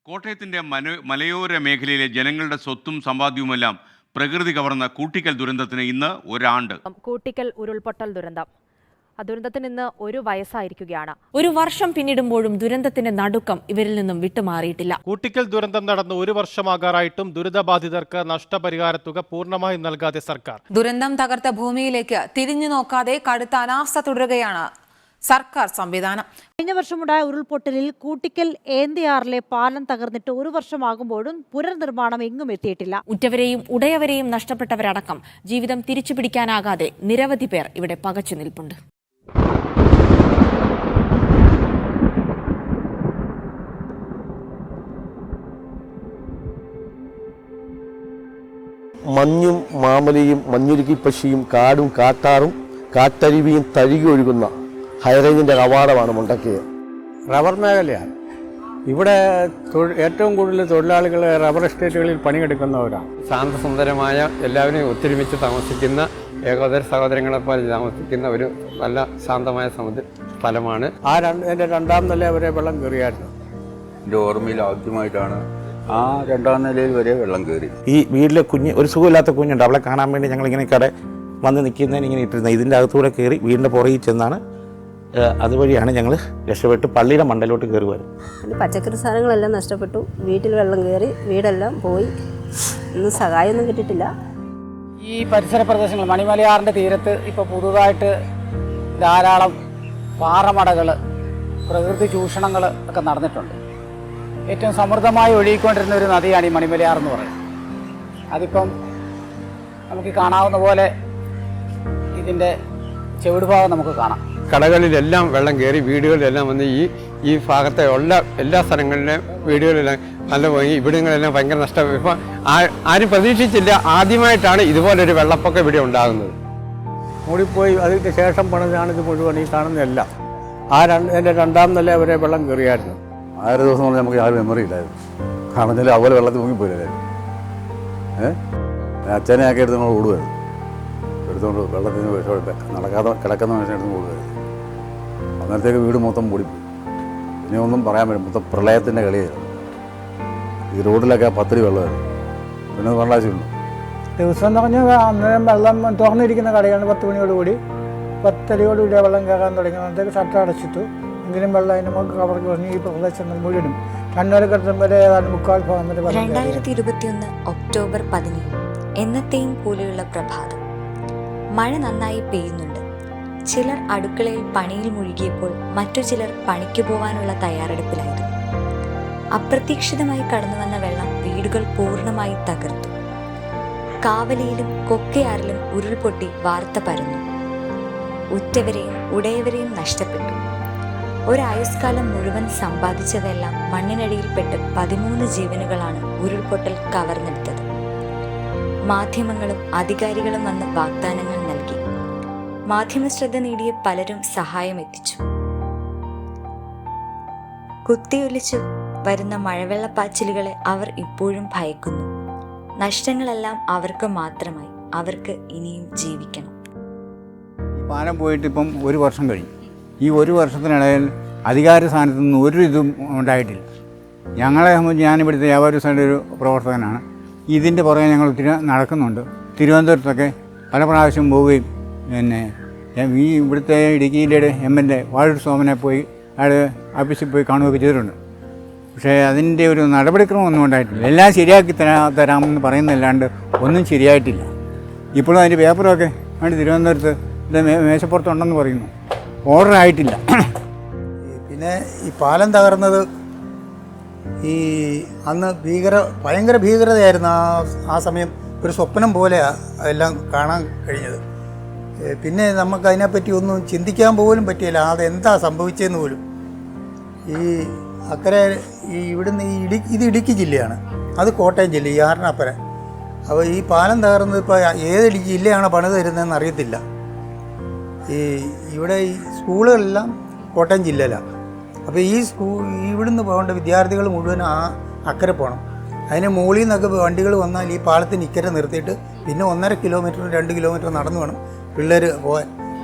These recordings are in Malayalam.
കോട്ടയത്തിൻ്റെ മലയോര മേഖലയിലെ ജനങ്ങളുടെ സ്വത്തും സമ്പാദ്യവുമെല്ലാം പ്രകൃതി കവർന്ന കൂട്ടിക്കൽ ദുരന്തത്തിന് ഇന്ന് ഒരാണ്ട്. കൂട്ടിക്കൽ ഉരുൾപൊട്ടൽ ദുരന്തം. ദുരന്തത്തിന് ഇന്ന് 1 വയസ്സായിരിക്കുകയാണ്. ഒരു വർഷം പിന്നിടുമ്പോഴും ദുരന്തത്തിന്റെ നടുക്കം ഇവരിൽ നിന്നും വിട്ടുമാറിയിട്ടില്ല. കൂട്ടിക്കൽ ദുരന്തം നടന്ന് 1 വർഷമാകാറായിട്ടും ദുരിതബാധിതർക്ക് നഷ്ടപരിഹാര തുക പൂർണ്ണമായും നൽകാതെ സർക്കാർ. ദുരന്തം തകർത്ത ഭൂമിയിലേക്ക് തിരിഞ്ഞു നോക്കാതെ കടുത്ത അനാസ്ഥ തുടരുകയാണ് സർക്കാർ സംവിധാനം. കഴിഞ്ഞ വർഷമുണ്ടായ ഉരുൾപൊട്ടലിൽ കൂട്ടിക്കൽ ഏന്തിയാറിലെ പാലം തകർന്നിട്ട് 1 വർഷമാകുമ്പോഴും പുനർനിർമ്മാണം എങ്ങും എത്തിയിട്ടില്ല. ഉറ്റവരെയും ഉടയവരെയും നഷ്ടപ്പെട്ടവരടക്കം ജീവിതം തിരിച്ചുപിടിക്കാനാകാതെ നിരവധി പേർ ഇവിടെ പകച്ചു നിൽപ്പുണ്ട്. മഞ്ഞും മാമലയും മഞ്ഞുരുക്കി പശിയും കാടും കാട്ടാറും കാട്ടരുവിയും തഴുകി ഒഴുകുന്ന ഹൈറേഞ്ചിൻ്റെ കവാടമാണ് മുണ്ടക്കയം. റബ്ബർ മേഖലയാണ്. ഇവിടെ ഏറ്റവും കൂടുതൽ തൊഴിലാളികൾ റബ്ബർ എസ്റ്റേറ്റുകളിൽ പണിയെടുക്കുന്നവരാണ്. ശാന്തസുന്ദരമായ എല്ലാവരെയും ഒത്തൊരുമിച്ച് താമസിക്കുന്ന ഏകോദര സഹോദരങ്ങളെപ്പോലെ താമസിക്കുന്ന ഒരു നല്ല ശാന്തമായ സ്ഥലമാണ്. എൻ്റെ 2ാം നില വരെ വെള്ളം കയറിയായിരുന്നു. എൻ്റെ ഓർമ്മയിൽ ആദ്യമായിട്ടാണ് ആ 2ാം നിലയിൽ വരെ വെള്ളം കയറി. ഈ വീട്ടിലെ ഒരു സുഖമില്ലാത്ത കുഞ്ഞുണ്ട്, അവളെ കാണാൻ വേണ്ടി ഞങ്ങളിങ്ങനെ വന്ന് നിൽക്കുന്നതിന് ഇങ്ങനെ ഇട്ടിരുന്നത്. ഇതിൻ്റെ അകത്തൂടെ കയറി വീടിൻ്റെ പുറകിൽ ചെന്നാണ്, അതുവഴിയാണ് ഞങ്ങൾ രക്ഷപ്പെട്ട് പള്ളിയുടെ മണ്ടയിലോട്ട് കയറി വരും. പച്ചക്കറി സാധനങ്ങളെല്ലാം നഷ്ടപ്പെട്ടു, വീട്ടിൽ വെള്ളം കയറി, വീടെല്ലാം പോയി, ഒന്നും സഹായമൊന്നും കിട്ടിയിട്ടില്ല. ഈ പരിസര പ്രദേശങ്ങൾ മണിമലയാറിൻ്റെ തീരത്ത് ഇപ്പോൾ പുതുതായിട്ട് ധാരാളം പാറമടകൾ, പ്രകൃതി ചൂഷണങ്ങൾ ഒക്കെ നടന്നിട്ടുണ്ട്. ഏറ്റവും സമൃദ്ധമായി ഒഴുകിക്കൊണ്ടിരുന്ന ഒരു നദിയാണ് ഈ മണിമലയാർ എന്ന് പറയുന്നത്. അതിപ്പം നമുക്ക് കാണാവുന്ന പോലെ ഇതിൻ്റെ ചെവിടുഭാഗം നമുക്ക് കാണാം. കടകളിലെല്ലാം വെള്ളം കയറി, വീടുകളിലെല്ലാം വന്ന് ഈ ഭാഗത്തെ എല്ലാ സ്ഥലങ്ങളിലും വീടുകളിലെല്ലാം നല്ല പോയി. ഇവിടങ്ങളെല്ലാം ഭയങ്കര നഷ്ടം. ഇപ്പം ആരും പ്രതീക്ഷിച്ചില്ല, ആദ്യമായിട്ടാണ് ഇതുപോലൊരു വെള്ളപ്പൊക്കം ഇവിടെ ഉണ്ടാകുന്നത്. മൂടിപ്പോയി. അതിന് ശേഷം പണിതാണ് ഇത് മുഴുവൻ ഈ കാണുന്നതെല്ലാം. എൻ്റെ 2ാം നില വരെ വെള്ളം കയറിയായിരുന്നു. 1000 ദിവസം കൊണ്ട് നമുക്ക് യാതൊരു മെമ്മറി ഇല്ലായിരുന്നു. കാണുന്നില്ല, അതുപോലെ വെള്ളത്തിൽ മുങ്ങിപ്പോയില്ലായിരുന്നു. അച്ഛനെ ആക്കി എടുത്ത് നമ്മൾ ഓടുമായിരുന്നു. എടുത്തുകൊണ്ട് വെള്ളത്തിന് നടക്കാതെ കിടക്കുന്ന മനുഷ്യൻ എടുത്ത് ഓടുമായിരുന്നു. അന്നേരത്തേക്ക് വീട് മൊത്തം പൊടിപ്പോയി. ഇനി ഒന്നും പറയാൻ പറ്റും. മൊത്തം പ്രളയത്തിൻ്റെ കളിയായിരുന്നു. ഈ റോഡിലൊക്കെ 10 അടി വെള്ളമായിരുന്നു. പിന്നെ വെള്ളാശുണ്ട്. ദിവസം എന്ന് പറഞ്ഞാൽ അന്നേരം വെള്ളം തുറന്നിരിക്കുന്ന കടയാണ്. 10 മണിയോടുകൂടി 10 അടിയോടുകൂടി വെള്ളം കയറാൻ തുടങ്ങി. അന്നേരത്തേക്ക് ഷട്ടർ അടച്ചിട്ടു. എങ്കിലും വെള്ളം അതിന് നമുക്ക് കവർക്ക് പറഞ്ഞ് ഈ പ്രദേശങ്ങൾ മുഴുവനും കണ്ണൂരക്കടം വരെ ഏതാണ്ട് 3/4 ഭാഗം വരെ. 2021 ഒക്ടോബർ 17 എന്നത്തെയും പോലെയുള്ള പ്രഭാതം. മഴ നന്നായി പെയ്യുന്നുണ്ട്. ചിലർ അടുക്കളയിൽ പണിയിൽ മുഴുകിയപ്പോൾ മറ്റു ചിലർ പണിക്ക് പോകാനുള്ള തയ്യാറെടുപ്പിലായിരുന്നു. അപ്രതീക്ഷിതമായി കടന്നു വന്ന വെള്ളം വീടുകൾ പൂർണ്ണമായി തകർത്തു. കാവലിയിലും കൊക്കയാറിലും ഉരുൾപൊട്ടി വാർത്ത പരന്നു. ഉറ്റവരെയും ഉടയവരെയും നഷ്ടപ്പെട്ടു. ഒരായുഷ്കാലം മുഴുവൻ സമ്പാദിച്ചതെല്ലാം മണ്ണിനടിയിൽപ്പെട്ട് 13 ജീവനുകളാണ് ഉരുൾപൊട്ടൽ കവർന്നെടുത്തത്. മാധ്യമങ്ങളും അധികാരികളും വന്ന് വാഗ്ദാനങ്ങൾ നൽകി. മാധ്യമ ശ്രദ്ധ നേടിയ പലരും സഹായം എത്തിച്ചു. കുത്തിയൊലിച്ചു വരുന്ന മഴവെള്ളപ്പാച്ചിലുകളെ അവർ ഇപ്പോഴും ഭയക്കുന്നു. നഷ്ടങ്ങളെല്ലാം അവർക്ക് മാത്രമായി. അവർക്ക് ഇനിയും ജീവിക്കണം. പാലം പോയിട്ട് ഇപ്പം 1 വർഷം കഴിഞ്ഞു. ഈ 1 വർഷത്തിനിടയിൽ അധികാര സ്ഥാനത്തു നിന്ന് ഒരു ഇതും ഉണ്ടായിട്ടില്ല. ഞങ്ങളെ സംബന്ധിച്ച് ഞാനിവിടുത്തെ വ്യാപാര സൈഡിൽ ഒരു പ്രവർത്തകനാണ്. ഇതിൻ്റെ പുറകെ ഞങ്ങൾ ഒത്തിരി നടക്കുന്നുണ്ട്. തിരുവനന്തപുരത്തൊക്കെ പല പ്രാവശ്യം പോവുകയും പിന്നെ ഈ ഇവിടുത്തെ ഇടുക്കിയിലെ MLA വാഴൂർ സോമനെ പോയി അയാൾ ഓഫീസിൽ പോയി കാണുകയൊക്കെ ചെയ്തിട്ടുണ്ട്. പക്ഷേ അതിൻ്റെ ഒരു നടപടിക്രമമൊന്നും ഉണ്ടായിട്ടില്ല. എല്ലാം ശരിയാക്കി തരാമെന്ന് പറയുന്നതല്ലാണ്ട് ഒന്നും ശരിയായിട്ടില്ല. ഇപ്പോഴും അതിൻ്റെ പേപ്പറൊക്കെ വേണ്ടി തിരുവനന്തപുരത്ത് മേശപ്പുറത്തുണ്ടെന്ന് പറയുന്നു. ഓർഡർ ആയിട്ടില്ല. പിന്നെ ഈ പാലം തകർന്നത് ഈ അന്ന് ഭയങ്കര ഭീകരതയായിരുന്നു. ആ സമയം ഒരു സ്വപ്നം പോലെയാണ് അതെല്ലാം കാണാൻ കഴിഞ്ഞത്. പിന്നെ നമുക്ക് അതിനെപ്പറ്റി ഒന്നും ചിന്തിക്കാൻ പോലും പറ്റിയില്ല. അതെന്താ സംഭവിച്ചതെന്ന് പോലും. ഈ അക്കരെ ഇവിടുന്ന് ഇത് ഇടുക്കി ജില്ലയാണ്, അത് കോട്ടയം ജില്ല, ഈ ആറിനപ്പുറ. അപ്പോൾ ഈ പാലം തകർന്നത് ഇപ്പോൾ ഏത് ജില്ലയാണ് പണിത് തരുന്നതെന്ന് അറിയത്തില്ല. ഇവിടെ ഈ സ്കൂളുകളെല്ലാം കോട്ടയം ജില്ലയിലാണ്. അപ്പോൾ ഇവിടുന്ന് പോകേണ്ട വിദ്യാർത്ഥികൾ മുഴുവൻ അക്കരെ പോകണം. അതിന് മുകളിൽ നിന്നൊക്കെ വണ്ടികൾ വന്നാൽ ഈ പാലത്തിന് ഇക്കരെ നിർത്തിയിട്ട് പിന്നെ 1.5 കിലോമീറ്റർ 2 കിലോമീറ്റർ നടന്നു വേണം പിള്ളേർ പോകാൻ.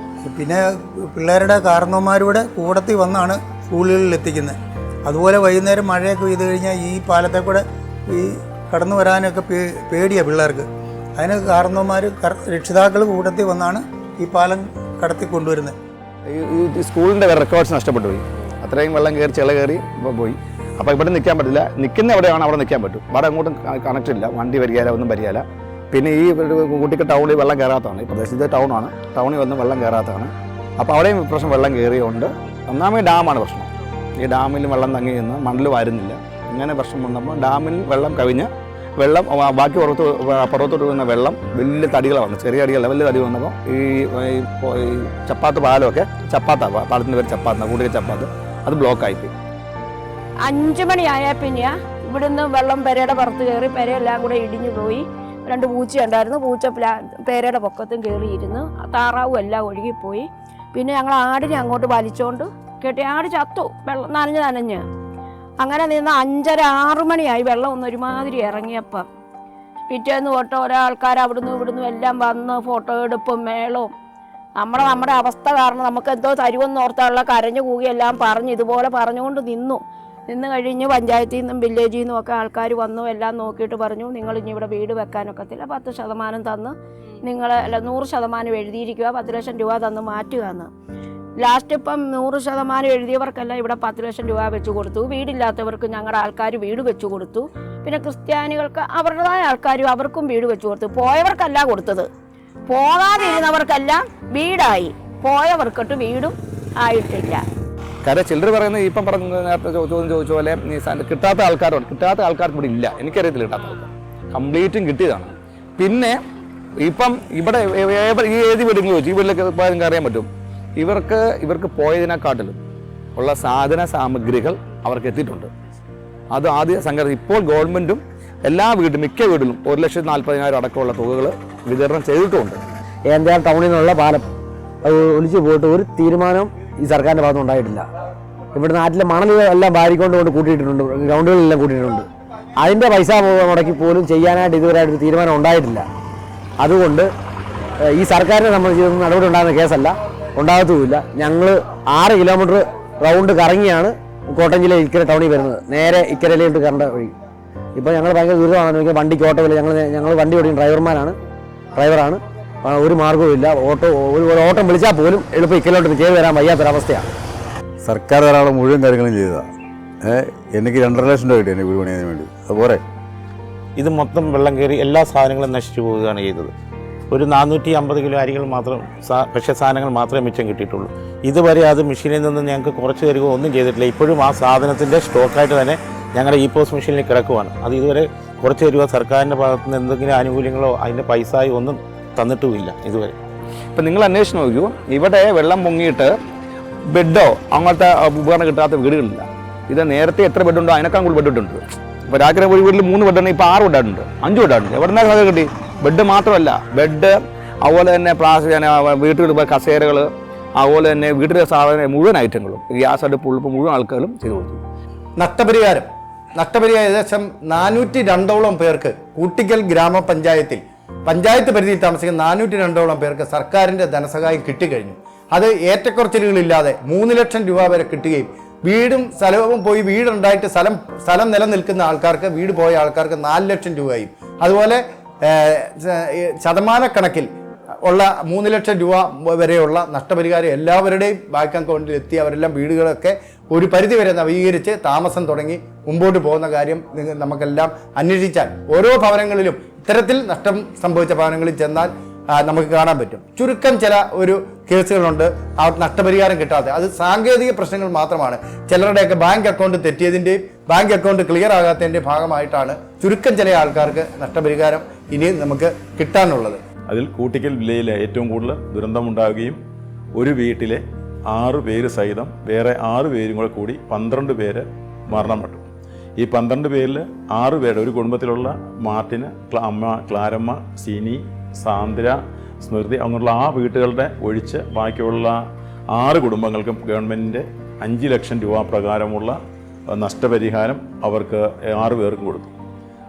പിന്നെ പിള്ളേരുടെ കാരണവന്മാരുടെ കൂടത്തിൽ വന്നാണ് സ്കൂളുകളിൽ എത്തിക്കുന്നത്. അതുപോലെ വൈകുന്നേരം മഴയൊക്കെ പെയ്ത് കഴിഞ്ഞാൽ ഈ പാലത്തെ കൂടെ ഈ കടന്നു വരാനൊക്കെ പേടിയാണ് പിള്ളേർക്ക്. അതിന് കാരണവന്മാർ രക്ഷിതാക്കൾ കൂട്ടത്തിൽ വന്നാണ് ഈ പാലം കടത്തി കൊണ്ടുവരുന്നത്. ഈ സ്കൂളിൻ്റെ റെക്കോർഡ്സ് നഷ്ടപ്പെട്ടു പോയി. അത്രയും വെള്ളം കയറി ചില കയറി ഇപ്പോൾ പോയി. അപ്പോൾ ഇവിടെ നിൽക്കാൻ പറ്റില്ല. നിൽക്കുന്ന എവിടെയാണ് അവിടെ നിൽക്കാൻ പറ്റും. അവിടെ അങ്ങോട്ടും കണക്റ്റ് ഇല്ല, വണ്ടി വരികയില്ല, ഒന്നും വരികയില്ല. പിന്നെ ഈ കുട്ടിക്ക് ടൗണിൽ വെള്ളം കയറാത്തതാണ്. ഈ പ്രദേശത്തെ ടൗണാണ്, ടൗണിൽ വന്ന് വെള്ളം കയറാത്തതാണ്. അപ്പോൾ അവിടെയും പ്രശ്നം വെള്ളം കയറിയുകൊണ്ട് ഒന്നാമത് ഡാമാണ് പ്രശ്നം. ഈ ഡാമിൽ വെള്ളം തങ്ങി നിന്ന് മണ്ണിൽ വരുന്നില്ല. ഇങ്ങനെ പ്രശ്നം വന്നപ്പോൾ ഡാമിൽ വെള്ളം കവിഞ്ഞ് വെള്ളം ബാക്കി പുറത്തോട്ട് വരുന്ന വെള്ളം വലിയ തടികൾ വന്നു, ചെറിയ അടികളല്ല വലിയ തടി വന്നപ്പോൾ ഈ ചപ്പാത്ത് പാലമൊക്കെ പാലത്തിൻ്റെ പേര് ചപ്പാത്ത്, കൂട്ടിയ ചപ്പാത്ത്, അത് ബ്ലോക്കായിപ്പോയി. 5 മണിയായാൽ പിന്നെ ഇവിടുന്ന് വെള്ളം പെരയുടെ പുറത്ത് കയറി പെരയെല്ലാം കൂടെ ഇടിഞ്ഞു പോയി. 2 പൂച്ച ഉണ്ടായിരുന്നു. പൂച്ച പെരയുടെ പൊക്കത്തും കയറിയിരുന്നു. താറാവും എല്ലാം ഒഴുകിപ്പോയി. പിന്നെ ഞങ്ങൾ ആടിനെ അങ്ങോട്ട് വലിച്ചോണ്ട് കെട്ടി ആട് ചത്തു, വെള്ളം നനഞ്ഞ്. അങ്ങനെ നിന്ന് 5:30-6 മണിയായി വെള്ളം ഒന്ന് ഒരുമാതിരി ഇറങ്ങിയപ്പം. പിറ്റേന്ന് തൊട്ട് ഓരോ ആൾക്കാർ അവിടുന്ന് ഇവിടുന്ന് എല്ലാം വന്ന് ഫോട്ടോ എടുപ്പും മേളവും. നമ്മുടെ അവസ്ഥ കാരണം നമുക്ക് എന്തോ തരുമെന്ന് ഓർത്തുള്ള കരഞ്ഞു കൂകിയെല്ലാം പറഞ്ഞ് ഇതുപോലെ പറഞ്ഞുകൊണ്ട് നിന്ന് കഴിഞ്ഞ് പഞ്ചായത്തിൽ നിന്നും വില്ലേജിൽ നിന്നും ഒക്കെ ആൾക്കാർ വന്നു, എല്ലാം നോക്കിയിട്ട് പറഞ്ഞു നിങ്ങൾ ഇനി ഇവിടെ വീട് വെക്കാനൊക്കത്തില്ല, 10% തന്ന് നിങ്ങൾ 100% എഴുതിയിരിക്കുക, 10 ലക്ഷം രൂപ തന്ന് മാറ്റുക എന്ന്. ലാസ്റ്റ് ഇപ്പം 100% എഴുതിയവർക്കെല്ലാം ഇവിടെ 10 ലക്ഷം രൂപ വെച്ച് കൊടുത്തു. വീടില്ലാത്തവർക്ക് ഞങ്ങളുടെ ആൾക്കാർ വീട് വെച്ച് കൊടുത്തു. പിന്നെ ക്രിസ്ത്യാനികൾക്ക് അവരുടേതായ ആൾക്കാരും അവർക്കും വീട് വെച്ച് കൊടുത്തു. പോയവർക്കല്ല കൊടുത്തത്, പോകാതിരുന്നവർക്കെല്ലാം വീടായി, പോയവർക്കൊട്ട് വീടും ആയിട്ടില്ല. കാര്യം ചിലർ പറയുന്നത് ഇപ്പം പറഞ്ഞ നേരത്തെ ചോദ്യം ചോദിച്ച പോലെ കിട്ടാത്ത ആൾക്കാർക്ക് ഇവിടെ ഇല്ല. എനിക്കറിയത്തില്ല കിട്ടാത്ത ആൾക്കാർ, കംപ്ലീറ്റും കിട്ടിയതാണ്. പിന്നെ ഇപ്പം ഇവിടെ ഈ ഏത് വീടുകൾ ചോദിച്ചു, ഈ വീട്ടിലൊക്കെ നിങ്ങൾക്ക് അറിയാൻ പറ്റും. ഇവർക്ക് പോയതിനെക്കാട്ടിലും ഉള്ള സാധന സാമഗ്രികൾ അവർക്ക് എത്തിയിട്ടുണ്ട്. അത് ആദ്യ സംഘടന ഇപ്പോൾ ഗവൺമെൻറ്റും എല്ലാ മിക്ക വീട്ടിലും 1,40,000 അടക്കമുള്ള തുകകൾ വിതരണം ചെയ്തിട്ടുമുണ്ട്. ഏന്തായാലും ടൗണിൽ നിന്നുള്ള പാലം അത് ഒലിച്ചു പോയിട്ട് ഒരു തീരുമാനം ഈ സർക്കാരിൻ്റെ ഭാഗത്ത് ഉണ്ടായിട്ടില്ല. ഇവിടെ നാട്ടിലെ മണലെല്ലാം വാരിക്കൊണ്ട് കൂട്ടിയിട്ടുണ്ട്, ഗ്രൗണ്ടുകളെല്ലാം കൂട്ടിയിട്ടുണ്ട്. അതിൻ്റെ പൈസ മുടക്കി പോലും ചെയ്യാനായിട്ട് ഇതുവരെയായിട്ടൊരു തീരുമാനം ഉണ്ടായിട്ടില്ല. അതുകൊണ്ട് ഈ സർക്കാരിനെ സംബന്ധിച്ച് നടപടി ഉണ്ടാകുന്ന കേസല്ല, ഉണ്ടാകത്തുമില്ല. ഞങ്ങൾ 6 കിലോമീറ്റർ റൗണ്ട് കറങ്ങിയാണ് കോട്ടയം ഇക്കരെ ടൗണിൽ വരുന്നത്, നേരെ ഇക്കരയിലോട്ട് കറണ്ട വഴി. ഇപ്പോൾ ഞങ്ങൾ ഭയങ്കര ദുരിതമാണ്. വണ്ടിക്ക് ഓട്ടോയില്ല, ഞങ്ങൾ വണ്ടി ഓടിക്കുന്ന ഡ്രൈവറാണ്. ഒരു മാർഗ്ഗവും ഇല്ല. ഒരു ഓട്ടം വിളിച്ചാൽ പോലും എളുപ്പം ഇക്കലോട്ട് കയറി വരാൻ വയ്യാത്തൊരവസ്ഥയാണ്. സർക്കാർ ധാരാളം മുഴുവൻ കാര്യങ്ങളും ചെയ്തതാണ്. എനിക്ക് 2.5 ലക്ഷം രൂപ കിട്ടി എൻ്റെ വീട് പണിയാൻ വേണ്ടി. അതുപോലെ ഇത് മൊത്തം വെള്ളം കയറി എല്ലാ സാധനങ്ങളും നശിച്ചു പോവുകയാണ് ചെയ്തത്. ഒരു 450 കിലോ അരികൾ മാത്രം, ഭക്ഷ്യ സാധനങ്ങൾ മാത്രമേ മിച്ചം കിട്ടിയിട്ടുള്ളൂ. ഇതുവരെ അത് മെഷീനിൽ നിന്ന് ഞങ്ങൾക്ക് കുറച്ച് തരികയോ ഒന്നും ചെയ്തിട്ടില്ല. ഇപ്പോഴും ആ സാധനത്തിൻ്റെ സ്റ്റോക്കായിട്ട് തന്നെ ഞങ്ങളുടെ പോസ്റ്റ് മെഷീനിൽ കിടക്കുവാണ്. അത് ഇതുവരെ കുറച്ച് തരിക സർക്കാരിൻ്റെ ഭാഗത്തു നിന്ന് എന്തെങ്കിലും ആനുകൂല്യങ്ങളോ അതിൻ്റെ പൈസയോ ഒന്നും തന്നിട്ടുമില്ല ഇതുവരെ. ഇപ്പം നിങ്ങൾ അന്വേഷിച്ച് നോക്കൂ, ഇവിടെ വെള്ളം പൊങ്ങിയിട്ട് ബെഡോ അങ്ങനത്തെ ഉപകരണം കിട്ടാത്ത വീടുകളില്ല. ഇത് നേരത്തെ എത്ര ബെഡുണ്ടോ അതിനേക്കാൾ കൂടുതൽ ബെഡിട്ടുണ്ട്. ഇപ്പോൾ രാത്രി ഒരു വീട്ടിൽ 3 ബെഡുണ്ട്, ഇപ്പോൾ 6 ബെഡുണ്ട്, 5 ബെഡുണ്ട്. എവിടെ നിന്നൊക്കെ കിട്ടി? ബെഡ് മാത്രമല്ല, ബെഡ് അതുപോലെ തന്നെ വീട്ടിൽ കസേരകൾ, അതുപോലെ തന്നെ വീട്ടിലെ സാധന മുഴുവൻ ഐറ്റങ്ങളും, ഗ്യാസ് അടുപ്പ് ഉൾപ്പെടെ മുഴുവൻ ആൾക്കാരും ചെയ്തു കൊടുത്തു. നഷ്ടപരിഹാരം ഏകദേശം 402ഓളം പേർക്ക് കൂട്ടിക്കൽ ഗ്രാമപഞ്ചായത്തിൽ പഞ്ചായത്ത് പരിധിയിൽ താമസിക്കുന്ന 402ഓളം പേർക്ക് സർക്കാരിൻ്റെ ധനസഹായം കിട്ടിക്കഴിഞ്ഞു. അത് ഏറ്റക്കുറച്ചിലുകളില്ലാതെ 3 ലക്ഷം രൂപ വരെ കിട്ടുകയും വീടും സ്ഥലവും പോയി വീടുണ്ടായിട്ട് സ്ഥലം നിലനിൽക്കുന്ന ആൾക്കാർക്ക്, വീട് പോയ ആൾക്കാർക്ക് 4 ലക്ഷം രൂപയും, അതുപോലെ ശതമാനക്കണക്കിൽ ഉള്ള 3 ലക്ഷം രൂപ വരെയുള്ള നഷ്ടപരിഹാരം എല്ലാവരുടെയും ബാങ്ക് അക്കൗണ്ടിൽ എത്തി അവരെല്ലാം വീടുകളൊക്കെ ഒരു പരിധിവരെ നവീകരിച്ച് താമസം തുടങ്ങി മുമ്പോട്ട് പോകുന്ന കാര്യം നമുക്കെല്ലാം അന്വേഷിച്ചാൽ ഓരോ ഭവനങ്ങളിലും ഇത്തരത്തിൽ നഷ്ടം സംഭവിച്ച ഭവനങ്ങളിൽ ചെന്നാൽ നമുക്ക് കാണാൻ പറ്റും. ചുരുക്കം ചില ഒരു കേസുകളുണ്ട് ആ നഷ്ടപരിഹാരം കിട്ടാതെ. അത് സാങ്കേതിക പ്രശ്നങ്ങൾ മാത്രമാണ്. ചിലരുടെയൊക്കെ ബാങ്ക് അക്കൗണ്ട് തെറ്റിയതിൻ്റെയും ബാങ്ക് അക്കൗണ്ട് ക്ലിയർ ആകാത്തതിൻ്റെ ഭാഗമായിട്ടാണ് ചുരുക്കം ചില ആൾക്കാർക്ക് നഷ്ടപരിഹാരം ഇനി നമുക്ക് കിട്ടാനുള്ളത്. അതിൽ കൂട്ടിക്കൽ ജില്ലയിലെ ഏറ്റവും കൂടുതൽ ദുരന്തമുണ്ടാവുകയും ഒരു വീട്ടിലെ 6 പേര് സഹിതം വേറെ 6 പേരും കൂടെ കൂടി 12 പേര് മരണപ്പെട്ടു. ഈ 12 പേരിൽ 6 പേരുടെ ഒരു കുടുംബത്തിലുള്ള മാർട്ടിന്, അമ്മ ക്ലാരമ്മ, സിനി, സാന്ദ്ര, സ്മൃതി അങ്ങനെയുള്ള ആ വീട്ടുകളുടെ ഒഴിച്ച് ബാക്കിയുള്ള 6 കുടുംബങ്ങൾക്കും ഗവൺമെൻറ്റിൻ്റെ 5 ലക്ഷം രൂപ പ്രകാരമുള്ള നഷ്ടപരിഹാരം അവർക്ക് 6 പേർക്കും കൊടുത്തു.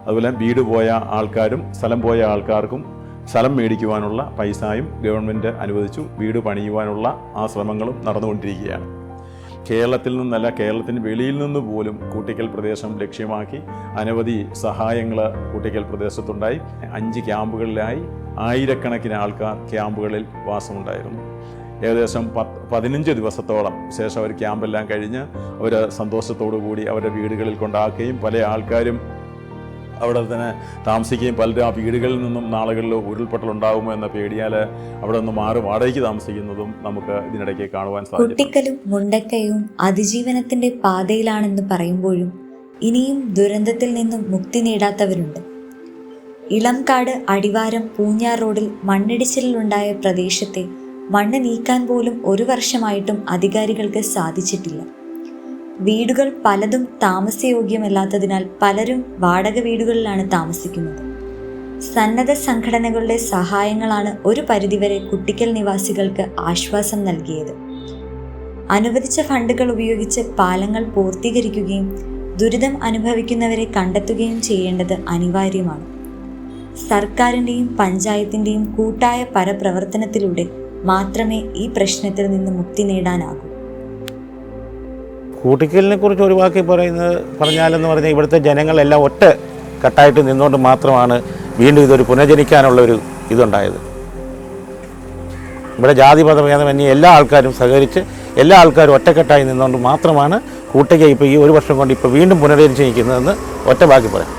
അതുപോലെ വീട് പോയ ആൾക്കാരും സ്ഥലം പോയ ആൾക്കാർക്കും സ്ഥലം മേടിക്കുവാനുള്ള പൈസയും ഗവൺമെൻറ് അനുവദിച്ചു. വീട് പണിയുവാനുള്ള ആ ശ്രമങ്ങളും നടന്നുകൊണ്ടിരിക്കുകയാണ്. കേരളത്തിൽ നിന്നല്ല, കേരളത്തിന് വെളിയിൽ നിന്ന് പോലും കൂട്ടിക്കൽ പ്രദേശം ലക്ഷ്യമാക്കി അനവധി സഹായങ്ങൾ കൂട്ടിക്കൽ പ്രദേശത്തുണ്ടായി. 5 ക്യാമ്പുകളിലായി ആയിരക്കണക്കിന് ആൾക്കാർ ക്യാമ്പുകളിൽ വാസമുണ്ടായിരുന്നു. ഏകദേശം 15 ദിവസത്തോളം ശേഷം അവർ ക്യാമ്പെല്ലാം കഴിഞ്ഞ് അവർ സന്തോഷത്തോടു കൂടി അവരുടെ വീടുകളിൽ കൊണ്ടാക്കുകയും പല ആൾക്കാരും അവിടെ തന്നെ താമസിക്കുകയും പലരും ആ വീടുകളിൽ നിന്നും നാളുകളിൽ ഉരുൾപൊട്ടലുണ്ടാകുമോ എന്ന പേടിയാൽ അവിടെ നിന്ന് മാറി വാടകയ്ക്ക് താമസിക്കുന്നതും നമുക്ക് ഇതിനിടയ്ക്ക് കാണുവാൻ സാധിക്കും. കുട്ടിക്കലും മുണ്ടക്കയും അതിജീവനത്തിന്റെ പാതയിലാണെന്ന് പറയുമ്പോഴും ഇനിയും ദുരന്തത്തിൽ നിന്നും മുക്തി നേടാത്തവരുണ്ട്. ഇളംകാട് അടിവാരം പൂഞ്ഞാർ റോഡിൽ മണ്ണിടിച്ചിലുണ്ടായ പ്രദേശത്തെ മണ്ണ് നീക്കാൻ പോലും 1 വർഷമായിട്ടും അധികാരികൾക്ക് സാധിച്ചിട്ടില്ല. വീടുകൾ പലതും താമസയോഗ്യമല്ലാത്തതിനാൽ പലരും വാടക വീടുകളിലാണ് താമസിക്കുന്നത്. സന്നദ്ധ സംഘടനകളുടെ സഹായങ്ങളാണ് ഒരു പരിധിവരെ കുട്ടിക്കൽ നിവാസികൾക്ക് ആശ്വാസം നൽകിയത്. അനുവദിച്ച ഫണ്ടുകൾ ഉപയോഗിച്ച് പാലങ്ങൾ പൂർത്തീകരിക്കുകയും ദുരിതം അനുഭവിക്കുന്നവരെ കണ്ടെത്തുകയും ചെയ്യേണ്ടത് അനിവാര്യമാണ്. സർക്കാരിൻ്റെയും പഞ്ചായത്തിൻ്റെയും കൂട്ടായ പരപ്രവർത്തനത്തിലൂടെ മാത്രമേ ഈ പ്രശ്നത്തിൽ നിന്ന് മുക്തി നേടാനാകൂ. കൂട്ടിക്കലിനെ കുറിച്ച് ഒരു വാക്കി പറഞ്ഞാലെന്ന് പറഞ്ഞാൽ ഇവിടുത്തെ ജനങ്ങളെല്ലാം ഒറ്റ കെട്ടായിട്ട് നിന്നുകൊണ്ട് മാത്രമാണ് വീണ്ടും ഇതൊരു പുനർജനിക്കാനുള്ളൊരു ഇതുണ്ടായത്. ഇവിടെ ജാതി മതഭേദമന്യേ എല്ലാ ആൾക്കാരും സഹകരിച്ച് എല്ലാ ആൾക്കാരും ഒറ്റക്കെട്ടായി നിന്നുകൊണ്ട് മാത്രമാണ് കൂട്ടിക്കൽ ഇപ്പോൾ ഈ 1 വർഷം കൊണ്ട് ഇപ്പോൾ വീണ്ടും പുനർജനിച്ചിരിക്കുന്നതെന്ന് ഒറ്റ വാക്കി പറയാം.